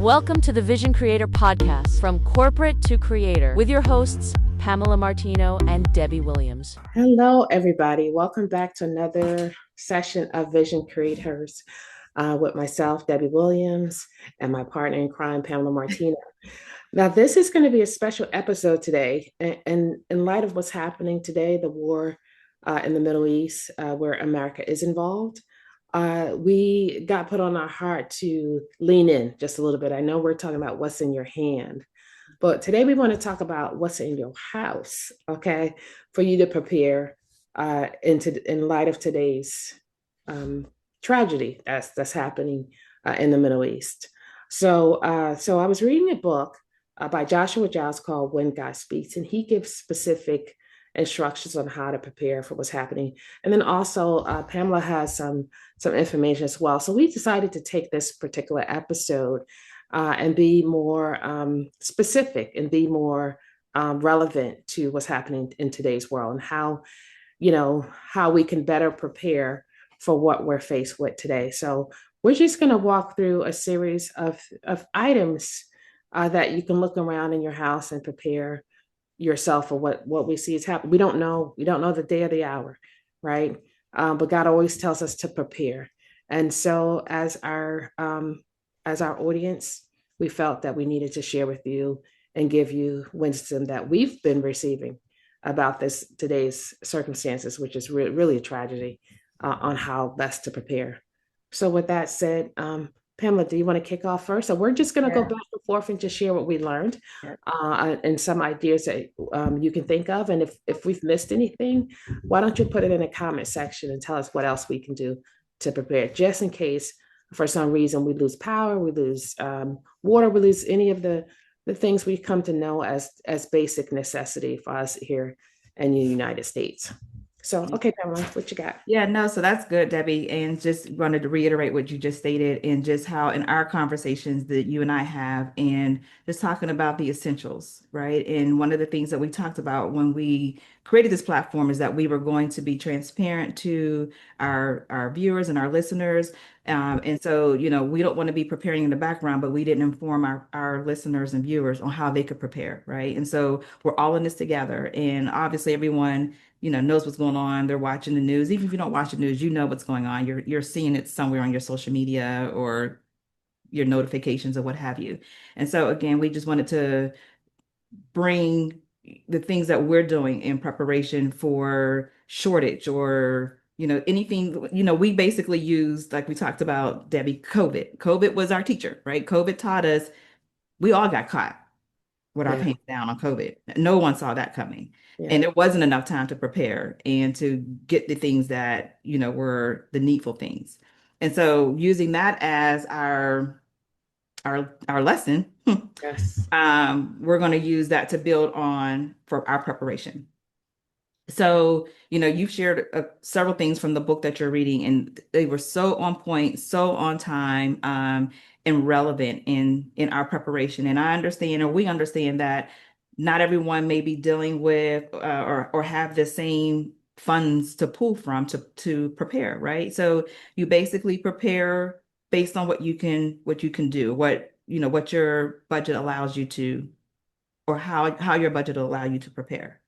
Welcome to the Vision Creator Podcast, from corporate to creator, with your hosts, Pamela Martino and Debbie Williams. Hello, everybody. Welcome back to another session of Vision CreatHERs with myself, Debbie Williams, and my partner in crime, Pamela Martino. Now, this is going to be a special episode today. And in light of what's happening today, the war in the Middle East, where America is involved, we got put on our heart to lean in just a little bit. I know we're talking about what's in your hand, but today we want to talk about what's in your house, okay, for you to prepare in light of today's tragedy that's happening in the Middle East. So I was reading a book by Joshua Giles called When God Speaks, and he gives specific instructions on how to prepare for what's happening. And then also Pamela has some information as well. So we decided to take this particular episode and be more specific and be more relevant to what's happening in today's world, and how we can better prepare for what we're faced with today. So we're just going to walk through a series of items that you can look around in your house and prepare yourself for what we see is happening. We don't know the day or the hour, right? But God always tells us to prepare. And so as our audience, we felt that we needed to share with you and give you wisdom that we've been receiving about today's circumstances, which is really a tragedy, on how best to prepare. So with that said, Pamela, do you want to kick off first? So we're just going to go back and forth and just share what we learned and some ideas that you can think of. And if we've missed anything, why don't you put it in the comment section and tell us what else we can do to prepare, just in case for some reason we lose power, we lose water, we lose any of the things we come to know as basic necessity for us here in the United States. So, okay, Pamela, what you got? Yeah, no, so that's good, Debbie. And just wanted to reiterate what you just stated, and just how in our conversations that you and I have, and just talking about the essentials, right? And one of the things that we talked about when we created this platform is that we were going to be transparent to our viewers and our listeners. And so, we don't want to be preparing in the background, but we didn't inform our listeners and viewers on how they could prepare, right? And so we're all in this together. And obviously everyone knows what's going on. They're watching the news. Even if you don't watch the news, you know what's going on. You're seeing it somewhere on your social media or your notifications or what have you. And so again, we just wanted to bring the things that we're doing in preparation for shortage or anything. We basically used, like we talked about, Debbie, COVID was our teacher, right? COVID taught us. We all got caught with our pants down on COVID. No one saw that coming. Yeah. And there wasn't enough time to prepare and to get the things that, were the needful things. And so using that as our lesson, yes. We're going to use that to build on for our preparation. So, you've shared several things from the book that you're reading, and they were so on point, so on time, and relevant in our preparation. And I understand, or we understand, that not everyone may be dealing with or have the same funds to pull from to prepare, right? So you basically prepare based on what you can do, what your budget allows you to, or how your budget will allow you to prepare.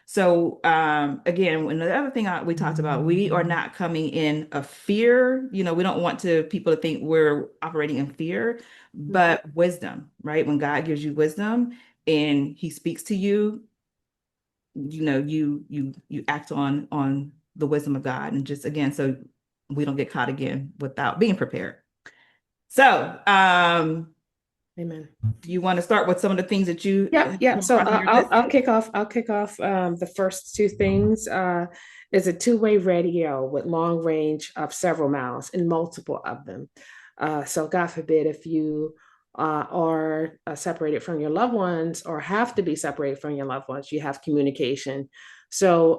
So again, and the other thing we talked about, we are not coming in of fear. We don't want people to think we're operating in fear, but wisdom, right? When God gives you wisdom and he speaks to you, you act on the wisdom of God, and just, again, so we don't get caught again without being prepared. So, Amen. Do you want to start with some of the things that you? Yeah. So I'll kick off. The first two things is a two-way radio with long range of several miles and multiple of them. So God forbid if you are separated from your loved ones or have to be separated from your loved ones, you have communication. So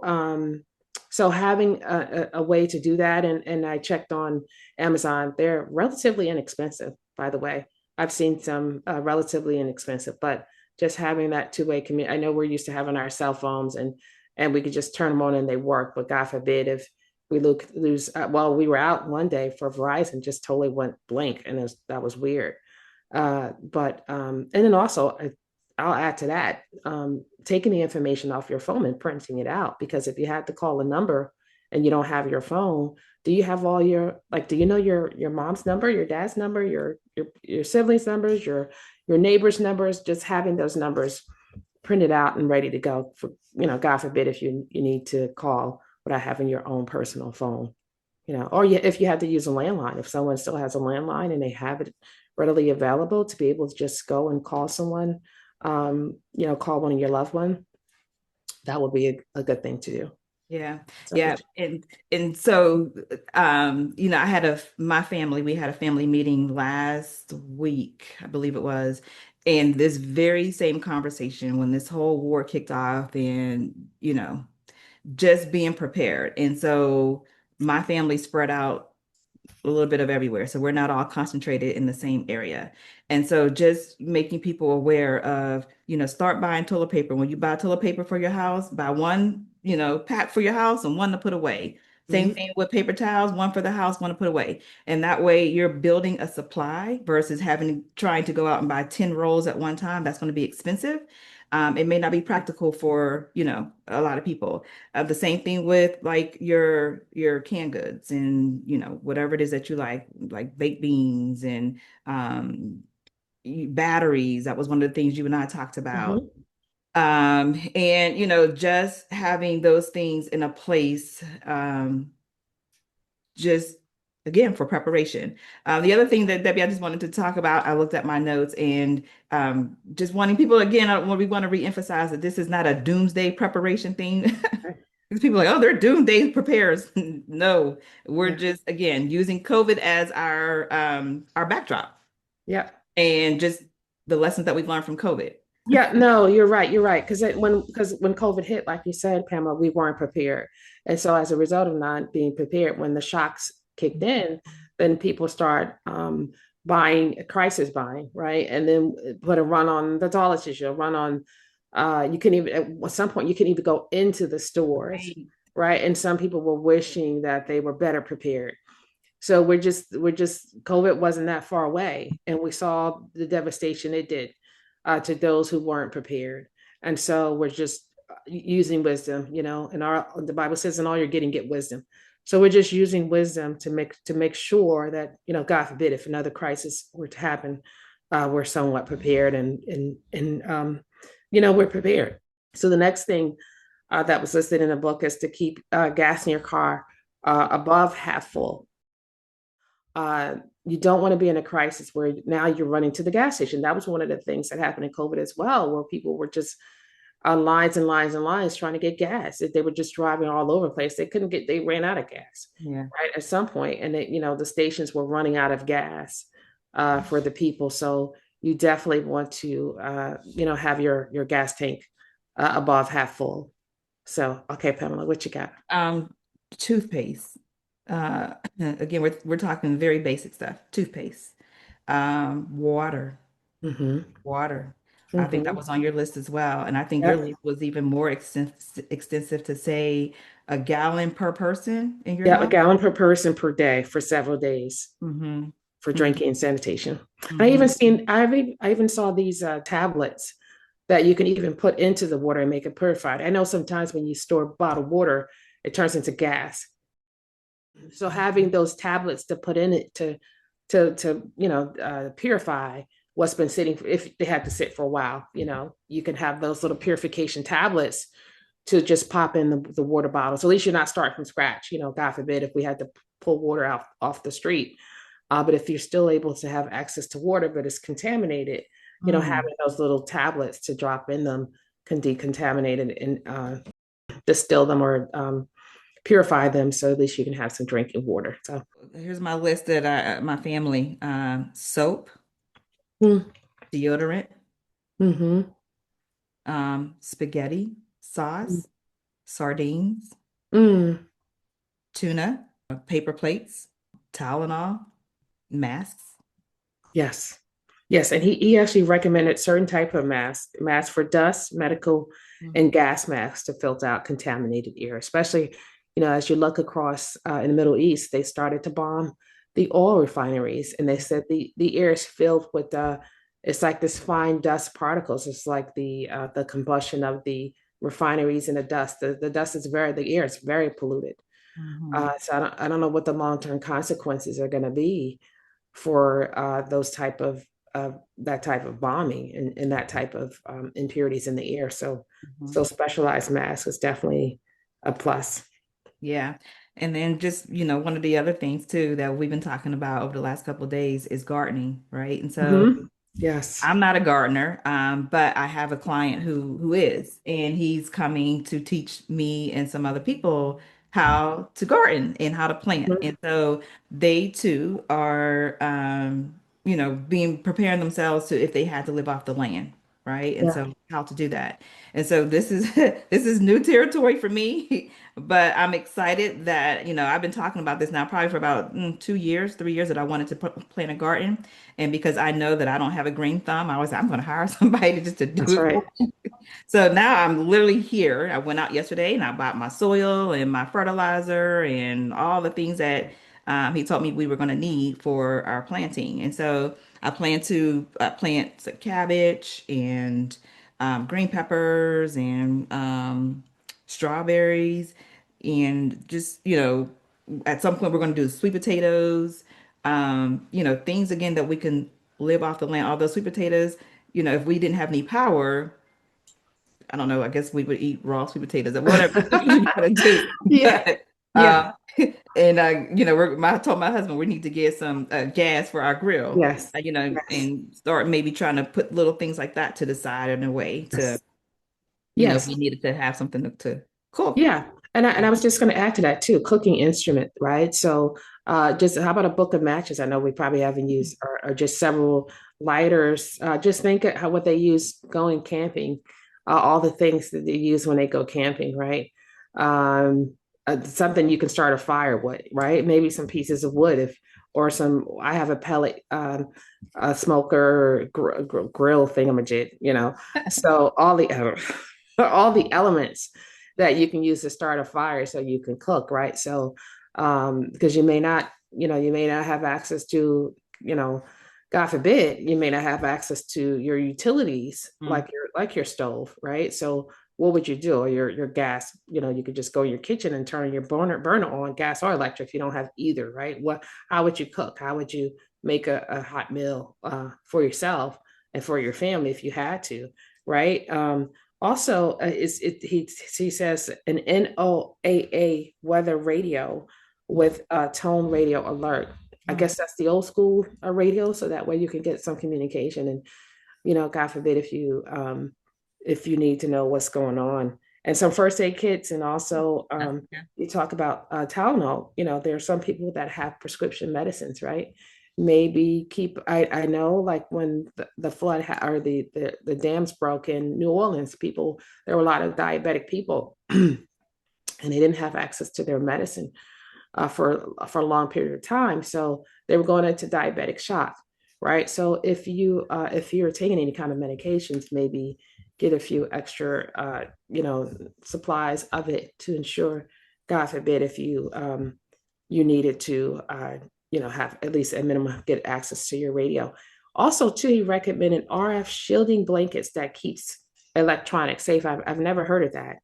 having a way to do that, and I checked on Amazon, they're relatively inexpensive, by the way. I've seen some relatively inexpensive, but just having that two-way community. I know we're used to having our cell phones and we could just turn them on and they work, but God forbid if we lose, we were out one day for Verizon, just totally went blank, and that was weird. And then also, I'll add to that, taking the information off your phone and printing it out, because if you had to call a number and you don't have your phone, do you have all your, like, do you know your mom's number, your dad's number, your siblings' numbers, your neighbors' numbers? Just having those numbers printed out and ready to go for, God forbid, if you need to call without having your own personal phone. Or if you had to use a landline, if someone still has a landline and they have it readily available to be able to just go and call someone, call one of your loved one, that would be a good thing to do. Yeah. So Yeah. good. And so, I had my family, we had a family meeting last week, I believe it was. And this very same conversation when this whole war kicked off and, just being prepared. And so my family spread out a little bit of everywhere. So we're not all concentrated in the same area. And so just making people aware of, start buying toilet paper. When you buy toilet paper for your house, buy one, pack for your house and one to put away. Same Mm-hmm. thing with paper towels, one for the house, one to put away. And that way you're building a supply versus trying to go out and buy 10 rolls at one time. That's going to be expensive. It may not be practical for, a lot of people. The same thing with like your canned goods and whatever it is that you like baked beans and batteries. That was one of the things you and I talked about. Mm-hmm. And just having those things in a place, just again for preparation. The other thing that Debbie, I just wanted to talk about, I looked at my notes and just wanting people again, we want to reemphasize that this is not a doomsday preparation thing. Because people are like, oh, they're doomsday preparers. No, we're Yeah. just again using COVID as our backdrop Yeah. and just the lessons that we've learned from COVID. Yeah, no, you're right. You're right. Because when COVID hit, like you said, Pamela, we weren't prepared. And so as a result of not being prepared, when the shocks kicked in, then people start buying, crisis buying, right? And then put a run on the toilet tissue, a run on you can even at some point you can even go into the stores, Right. right? And some people were wishing that they were better prepared. So we're just COVID wasn't that far away, and we saw the devastation it did to those who weren't prepared. And so we're just using wisdom, and the Bible says, "In all you're getting, get wisdom." So we're just using wisdom to make sure that, God forbid, if another crisis were to happen, we're somewhat prepared, and we're prepared. So the next thing that was listed in the book is to keep gas in your car above half full. uh, you don't want to be in a crisis where now you're running to the gas station. That was one of the things that happened in COVID as well, where people were just lines and lines and lines trying to get gas. They were just driving all over the place. They ran out of gas, Yeah. right, at some point, and the stations were running out of gas for the people. So you definitely want to, have your gas tank above half full. So, okay, Pamela, what you got? Toothpaste. Again, we're talking very basic stuff. Toothpaste, water, Mm-hmm. water. I think that Mm-hmm. was on your list as well, and I think your Yep. list was even more extensive to say a gallon per person in your Yep. A house. gallon per person per day for several days Mm-hmm. for drinking and sanitation. Mm-hmm. I even saw these tablets that you can even put into the water and make it purified. I know sometimes when you store bottled water, it turns into gas. So having those tablets to put in it to purify what's been sitting, if they had to sit for a while, you can have those little purification tablets to just pop in the water bottle. So at least you're not starting from scratch. God forbid if we had to pull water out off the street. But if you're still able to have access to water, but it's contaminated, Mm. having those little tablets to drop in them can decontaminate and distill them or purify them, so at least you can have some drinking water. So Here's my list that my family, soap, mm-hmm. deodorant, Mm-hmm. spaghetti, sauce, sardines, Mm. tuna, paper plates, Tylenol, masks. Yes. Yes, and he actually recommended certain type of mask for dust, medical, and gas masks to filter out contaminated air, especially, as you look across in the Middle East, they started to bomb the oil refineries, and they said the air is filled with it's like this fine dust particles. It's like the combustion of the refineries and the dust. The dust is the air is very polluted. Mhm. So I don't know what the long-term consequences are going to be for those type of that type of bombing and that type of impurities in the air. So Mhm. specialized masks is definitely a plus. Yeah. And then just, one of the other things too that we've been talking about over the last couple of days is gardening, right? And so Yes, I'm not a gardener, but I have a client who is, and he's coming to teach me and some other people how to garden and how to plant. Mhm. And so they too are, being preparing themselves to if they had to live off the land, right? And Yeah, so how to do that. And so this is this is new territory for me, but I'm excited that, I've been talking about this now probably for about 2 years, 3 years that I wanted to plant a garden. And because I know that I don't have a green thumb, I was I'm going to hire somebody just to do that's it for right. me. So now I'm literally here. I went out yesterday and I bought my soil and my fertilizer and all the things that he told me we were going to need for our planting. And so I plan to plant some cabbage and green peppers and strawberries and just, at some point we're going to do sweet potatoes, things again that we can live off the land. Although sweet potatoes, if we didn't have any power, I don't know, I guess we would eat raw sweet potatoes or whatever you gotta do. Yeah, But yeah, and I told my husband we need to get some gas for our grill, yes, yes, and start maybe trying to put little things like that to the side in a way to, yes, if yes. we needed to have something to cook. Yeah. And I was just going to add to that too, cooking instrument, right? So just how about a book of matches? I know we probably haven't used or just several lighters. Just think of how what they use going camping, all the things that they use when they go camping, right? Um, Something you can start a fire with, right? Maybe some pieces of wood if or some I have a pellet a smoker or grill thingamajig, you know. So all the all the elements that you can use to start a fire so you can cook, right? So, because you may not have access to, you know, God forbid, you may not have access to your utilities Mm. like your stove, right? So, what would you do? Or your gas, you could just go in your kitchen and turn your burner on, gas or electric. If you don't have either, right? How would you cook? How would you make a hot meal for yourself and for your family if you had to, right? Also, he says an NOAA weather radio with a tone radio alert. I Mm. guess that's the old school radio, so that way you can get some communication. And God forbid if you need to know what's going on, and some first aid kits, and also Yeah. you talk about Tylenol. There are some people that have prescription medicines, right? Maybe I know like when the flood or the dams broke in New Orleans, there were a lot of diabetic people and they didn't have access to their medicine for a long period of time. So they were going into diabetic shock, right? So if you're taking any kind of medications, maybe get a few extra supplies of it to ensure, God forbid, if you needed to have at least a minimum get access to your radio. Also, too, he recommended RF shielding blankets that keeps electronics safe. I've never heard of that.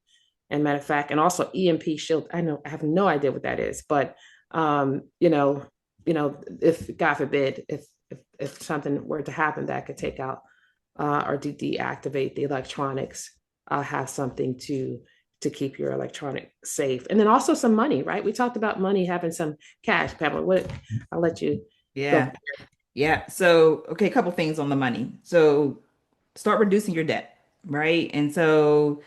And matter of fact, and also EMP shield. I have no idea what that is, but um, you know, if God forbid, if something were to happen that could take out or deactivate the electronics, have something to keep your electronic safe. And then also some money, right? We talked about money, having some cash. Pamela, I'll let you go. Yeah. Yeah. So, okay, a couple things on the money. So start reducing your debt, right? And so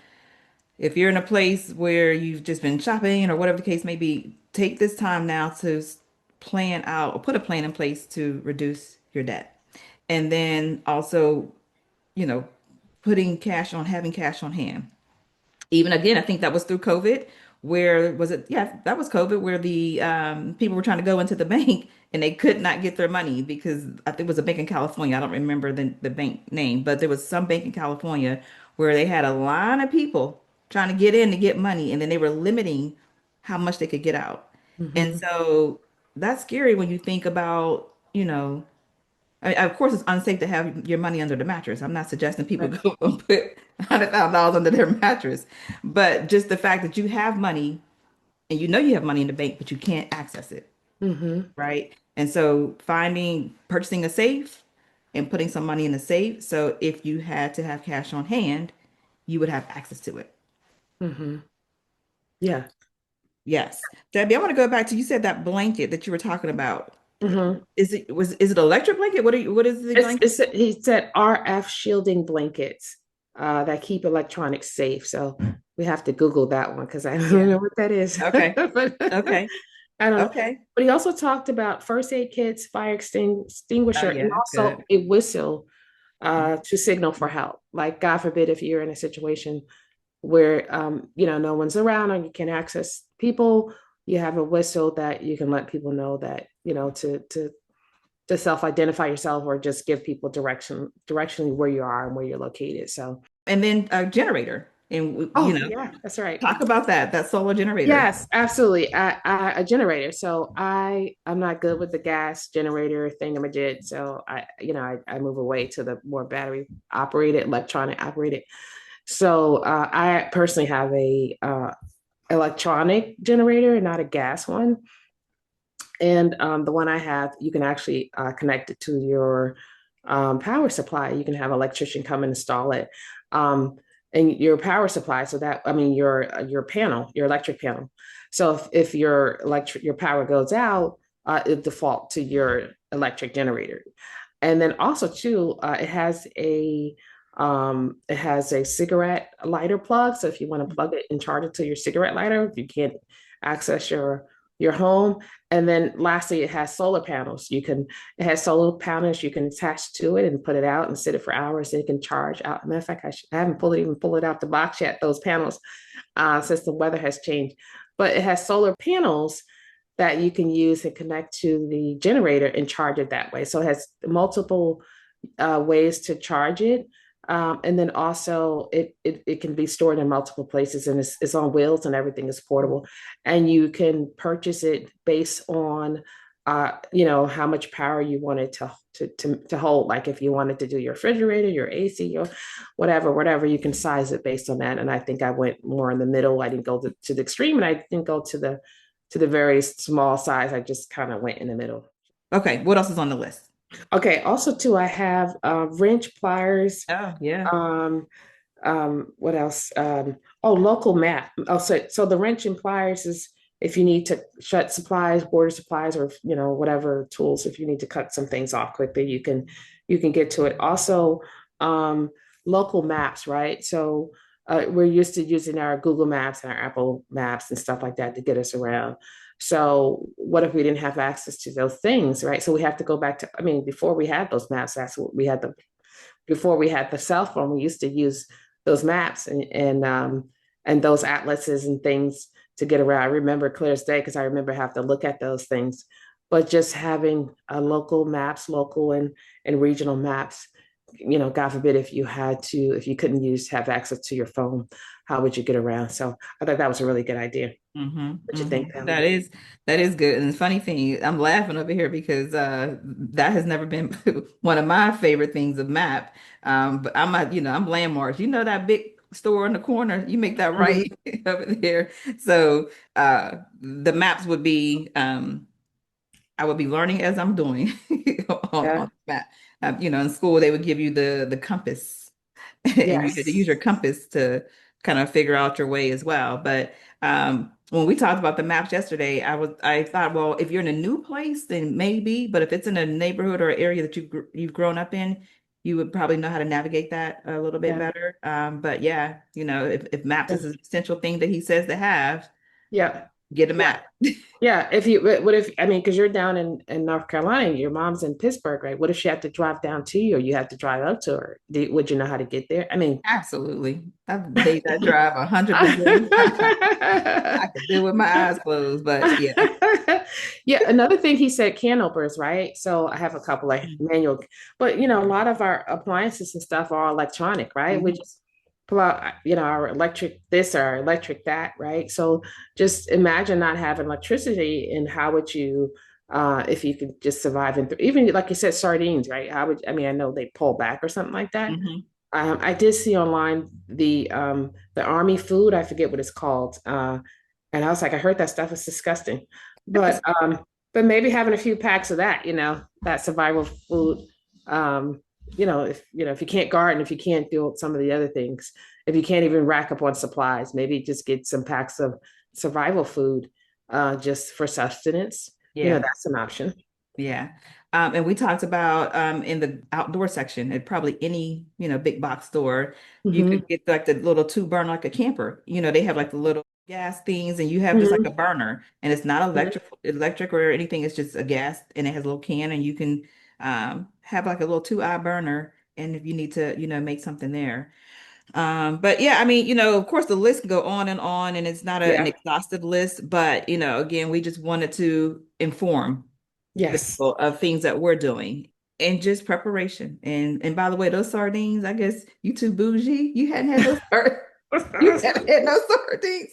if you're in a place where you've just been shopping or whatever the case may be, take this time now to plan out or put a plan in place to reduce your debt. And then also, you know, having cash on hand. Even again, I think that was through COVID, where was it? Yeah, that was COVID, where the people were trying to go into the bank and they could not get their money because I think it was a bank in California. I don't remember the bank name, but there was some bank in California where they had a line of people trying to get in to get money, and then they were limiting how much they could get out. And Mhm. so that's scary when you think about, I mean, of course, it's unsafe to have your money under the mattress. I'm not suggesting people Right. go and put $100,000 under their mattress, but just the fact that you have money and you know you have money in the bank, but you can't access it, Mm-hmm. right? And so purchasing a safe and putting some money in the safe. So if you had to have cash on hand, you would have access to it. Mm-hmm. Yeah. Yes. Debbie, I want to go back to you said that blanket that you were talking about. Mm-hmm. Is it electric blanket? What is the blanket? He said RF shielding blankets that keep electronics safe. So we have to Google that one because I don't Yeah. know what that is. Okay. But Okay. I don't know. Okay. But he also talked about first aid kits, fire Oh extinguisher, and yeah, also good. a whistle to signal for help. Like God forbid if you're in a situation where no one's around or you can access people, you have a whistle that you can let people know that, to self-identify yourself or just give people directionally where you are and where you're located. So, And then a generator. And oh yeah, that's right. talk about that solar generator. Yes, absolutely. A generator. So I'm not good with the gas generator thingamajig. So I move away to the more battery operated, electronic operated. So I personally have a electronic generator, not a gas one. And the one I have, you can actually connect it to your power supply. You can have an electrician come and install it. Um, and your power supply, so that I mean your panel, your electric panel. So if your power goes out, it default to your electric generator. And then also too, it has a cigarette lighter plug. So if you want to plug it and charge it to your cigarette lighter, if you can't access your home. And then lastly, it has solar panels. It has solar panels you can attach to it and put it out and sit it for hours. And it can charge out. Matter of fact, I haven't pulled it out the box yet, those panels, since the weather has changed. But it has solar panels that you can use and connect to the generator and charge it that way. So it has multiple ways to charge it. And then also it can be stored in multiple places and it's on wheels and everything is portable. And you can purchase it based on how much power you wanted to hold. Like if you wanted to do your refrigerator, your AC, or whatever, you can size it based on that. And I think I went more in the middle. I didn't go to the extreme and I didn't go to the very small size. I just kind of went in the middle. Okay, what else is on the list? Okay. Also, too, I have wrench, pliers. Oh, yeah. Um, what else? Local map. Oh, so the wrench and pliers is if you need to shut supplies, border supplies, or whatever tools. If you need to cut some things off quickly, you can get to it. Also, um, local maps, right? So we're used to using our Google Maps and our Apple Maps and stuff like that to get us around. So what if we didn't have access to those things, right? So we have to go back to, I mean, before we had those maps, before we had the cell phone, we used to use those maps and those atlases and things to get around. I remember clear as day because I remember having to look at those things. But just having local maps, local and regional maps, God forbid if you couldn't have access to your phone, how would you get around? So I thought that was a really good idea. What you think, That Pamela? is good. And the funny thing, I'm laughing over here because that has never been one of my favorite things of map. But I'm landmarks. You know that big store in the corner, you make that Mhm. right over there. So the maps would be I would be learning as I'm doing on Yeah. the map. In school they would give you the compass and you had to use Yes. your compass to kind of figure out your way as well. But when we talked about the maps yesterday, I thought, well, if you're in a new place, then maybe, but if it's in a neighborhood or area that you've grown up in, you would probably know how to navigate that a little bit Yeah. better. But yeah, if maps Yeah. is an essential thing that he says to have, Yeah. get a Yeah. map. Yeah, if you, what if, I mean, because you're down in North Carolina, your mom's in Pittsburgh, right? What if she had to drive down to you or you had to drive up to her? Would you know how to get there? I mean, Absolutely. I've made that drive 100%. I could do it with my eyes closed, but yeah. yeah, another thing he said, can openers, right? So I have a couple of manual, but a lot of our appliances and stuff are electronic, right? We Mhm. just pull out, our electric this or electric that, right? So just imagine not having electricity and how would you if you could just survive and even like you said, sardines, right? I mean, I know they pull back or something like that. Hmm. I did see online the army food. I forget what it's called, and I was like, I heard that stuff is disgusting, but maybe having a few packs of that, that survival food, um, if you can't garden, if you can't do some of the other things, if you can't even rack up on supplies, maybe just get some packs of survival food, just for sustenance. Yeah. That's an option. Yeah. And we talked about in the outdoor section at probably any, big box store, you Hmm. could get like the little two burner like a camper. They have like the little gas things and you have just like a Hmm. burner and it's not electric or anything. It's just a gas and it has a little can and you can have like a little 2-eye burner and if you need to, make something there. But yeah, I mean, of course the list can go on and it's not an Yeah. exhaustive list, but again, we just wanted to inform the Yes. people of things that we're doing and just preparation. And by the way, those sardines, I guess you too bougie. You hadn't had no you haven't had no sardines.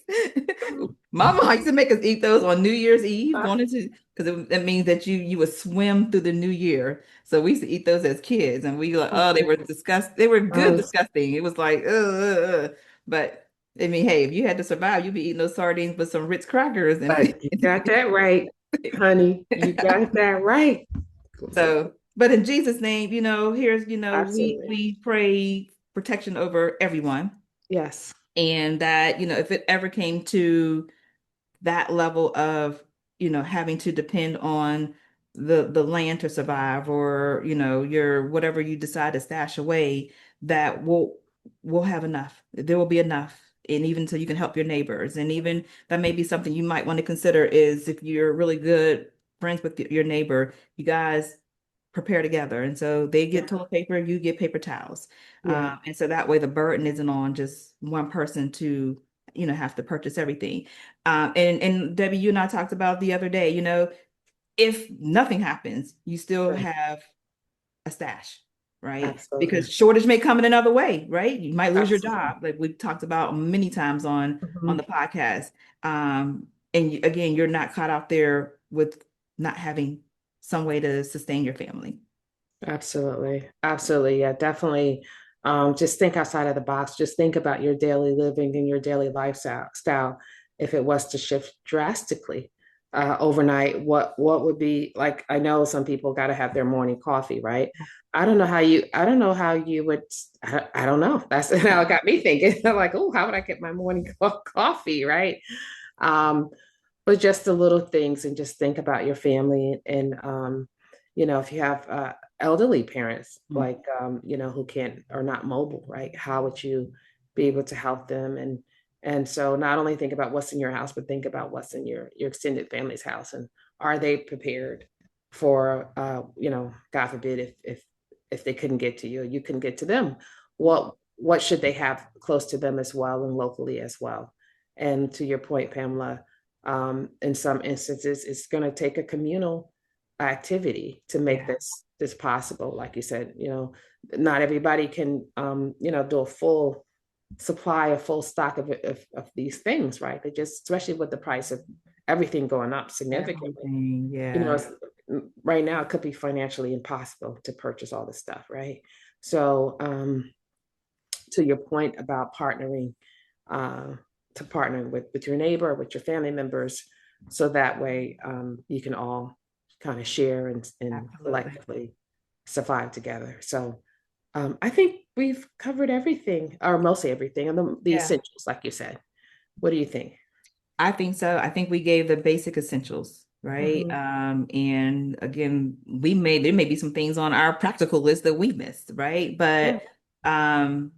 Mama used to make us eat those on New Year's Eve, going into because it means that you would swim through the new year. So we used to eat those as kids, and we like, oh, they were disgust. They were good, Oh, disgusting. It was like, but I mean, hey, if you had to survive, you'd be eating those sardines with some Ritz crackers and but you got that right, honey. You got that right. so, but in Jesus' name, here's, Absolutely. we pray protection over everyone. Yes. And that, if it ever came to that level of, having to depend on the land to survive or, your whatever you decide to stash away, that we'll have enough. There will be enough. And even so you can help your neighbors. And even that may be something you might want to consider is if you're really good friends with your neighbor, you guys prepare together. And so they Yeah. get toilet paper, you get paper towels. Yeah. And so that way the burden isn't on just one person to, have to purchase everything. And Debbie, you and I talked about the other day, if nothing happens, you still Right. have a stash, right? Absolutely. Because shortage may come in another way, right? You might lose your Absolutely. job, like we've talked about many times on Mhm. the podcast. And again, you're not caught out there with not having some way to sustain your family. Absolutely. Absolutely. Yeah, definitely. Just think outside of the box. Just think about your daily living and your daily lifestyle. If it was to shift drastically overnight, what would be like? I know some people got to have their morning coffee, right? I don't know how you would. I don't know. That's how it got me thinking. Like, oh, how would I get my morning coffee, right? Um, but just the little things and just think about your family and if you have elderly parents Mm. like who can't or not mobile, right? How would you be able to help them? And so not only think about what's in your house, but think about what's in your extended family's house, and are they prepared for God forbid if they couldn't get to you, you couldn't get to them. What should they have close to them as well and locally as well? And to your point, Pamela, in some instances, it's going to take a communal activity to make Yeah, this possible. Like you said, not everybody can, do a full supply, a full stock of these things, right? They just, especially with the price of everything going up significantly, everything. Yeah, it's, right now it could be financially impossible to purchase all this stuff, right? So, to your point about partnering, uh, to partner with your neighbor, with your family members, so that way you can all kind of share and absolutely. collectively survive together. So I think we've covered everything, or mostly everything, and the Yeah. essentials, like you said. What do you think? I think so. I think we gave the basic essentials, right? Mhm. And again, there may be some things on our practical list that we missed, right? Yeah, But um,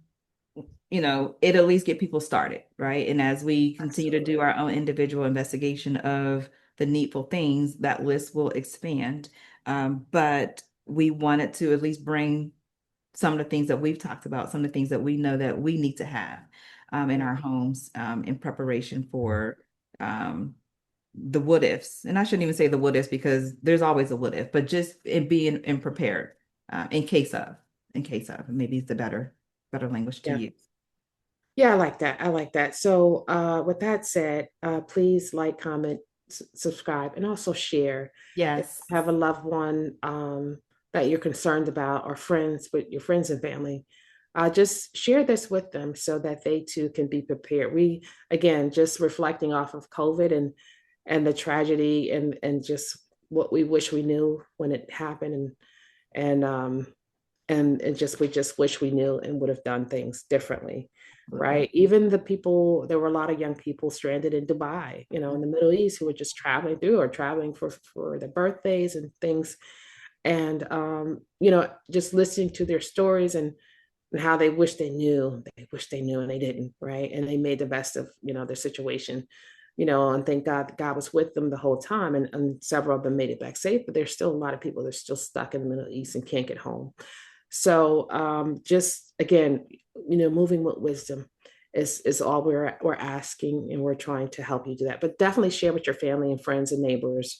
it at least get people started, right? And as we continue to do absolutely. our own individual investigation of the needful things, that list will expand. But we wanted to at least bring some of the things that we've talked about, some of the things that we know that we need to have in Yeah, our homes in preparation for um, the what ifs. And I shouldn't even say the what ifs because there's always a what if, but just in being and prepared in case of, maybe it's the better language to yeah. use. Yeah, I like that. I like that. So, with that said, please like, comment, subscribe, and also share. If Yes. you have a loved one that you're concerned about, or friends, with your friends and family, just share this with them so that they too can be prepared. We, again, just reflecting off of COVID and the tragedy, and just what we wish we knew when it happened, and just we just wish we knew and would have done things differently, right? Even the people, there were a lot of young people stranded in Dubai, in the Middle East, who were just traveling through, or traveling for their birthdays and things. And just listening to their stories, and how they wish they knew, and they didn't, right? And they made the best of their situation, and thank God was with them the whole time, and several of them made it back safe. But there's still a lot of people that are still stuck in the Middle East and can't get home. So just again, moving with wisdom is all we're asking, and we're trying to help you do that. But definitely share with your family and friends and neighbors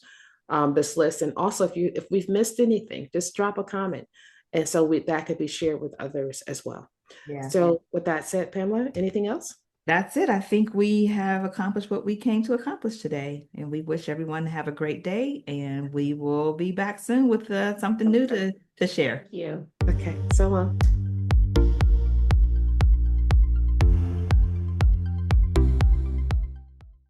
this list. And also, if we've missed anything, just drop a comment, and so that could be shared with others as well. Yeah. So with that said, Pamela, anything else? That's it. I think we have accomplished what we came to accomplish today. And we wish everyone to have a great day. And we will be back soon with something new to share. Yeah. Okay. So